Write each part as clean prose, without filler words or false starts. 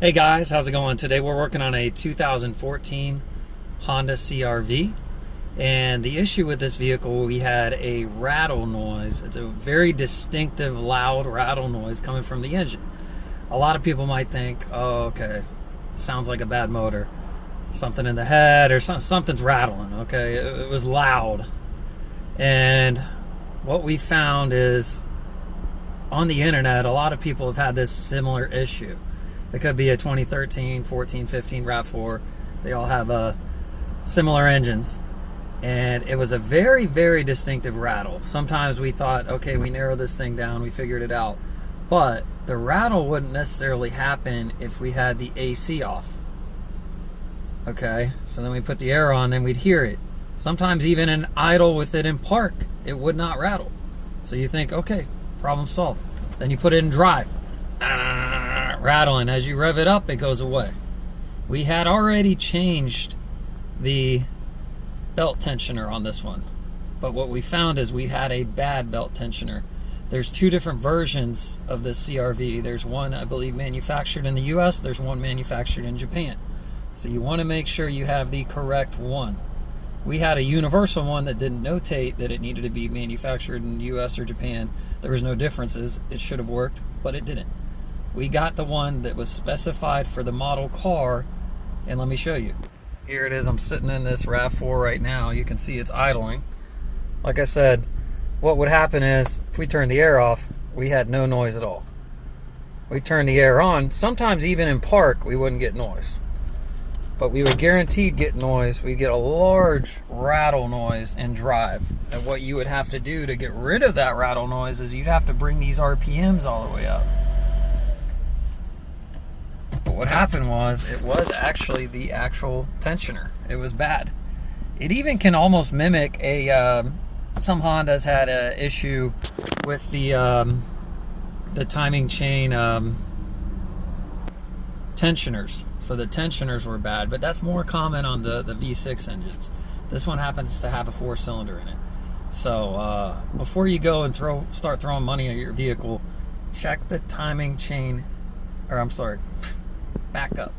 Hey guys, how's it going? Today we're working on a 2014 Honda CR-V, and the issue with this vehicle, we had a rattle noise. It's a very distinctive, loud rattle noise coming from the engine. A lot of people might think, oh, okay, sounds like a bad motor. Something in the head or something's rattling, okay? It was loud. And what we found is, on the internet, a lot of people have had this similar issue. It could be a 2013, 14, 15 RAV4. They all have similar engines. And it was a very, very distinctive rattle. Sometimes we thought, okay, we narrowed this thing down, we figured it out. But the rattle wouldn't necessarily happen if we had the AC off. Okay, so then we put the air on, then we'd hear it. Sometimes even in idle with it in park, it would not rattle. So you think, okay, problem solved. Then you put it in drive. Rattling. As you rev it up, it goes away. We had already changed the belt tensioner on this one, but what we found is we had a bad belt tensioner. There's two different versions of this CR-V. There's one, I believe, manufactured in the US. There's one manufactured in Japan. So you want to make sure you have the correct one. We had a universal one that didn't notate that it needed to be manufactured in the US or Japan. There was no differences. It should have worked, but it didn't. We got the one that was specified for the model car, and let me show you. Here it is. I'm sitting in this RAV4 right now. You can see it's idling. Like I said, what would happen is if we turned the air off, we had no noise at all. We turned the air on. Sometimes even in park, we wouldn't get noise. But we would guaranteed get noise. We'd get a large rattle noise in drive. And what you would have to do to get rid of that rattle noise is you'd have to bring these RPMs all the way up. But what happened was, it was actually the actual tensioner. It was bad. It even can almost mimic a, some Hondas had an issue with the timing chain tensioners. So the tensioners were bad, but that's more common on the V6 engines. This one happens to have a 4-cylinder in it. So before you go and start throwing money at your vehicle, check the timing chain, or I'm sorry, back up.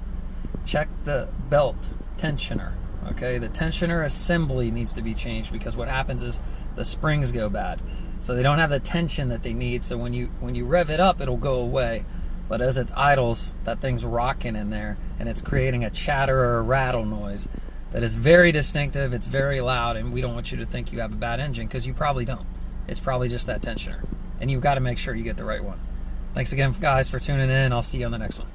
Check the belt tensioner. Okay, the tensioner assembly needs to be changed, because what happens is the springs go bad. So they don't have the tension that they need. So when you rev it up, it'll go away. But as it idles, that thing's rocking in there, and it's creating a chatter or a rattle noise that is very distinctive. It's very loud, and we don't want you to think you have a bad engine, because you probably don't. It's probably just that tensioner, and you've got to make sure you get the right one. Thanks again, guys, for tuning in. I'll see you on the next one.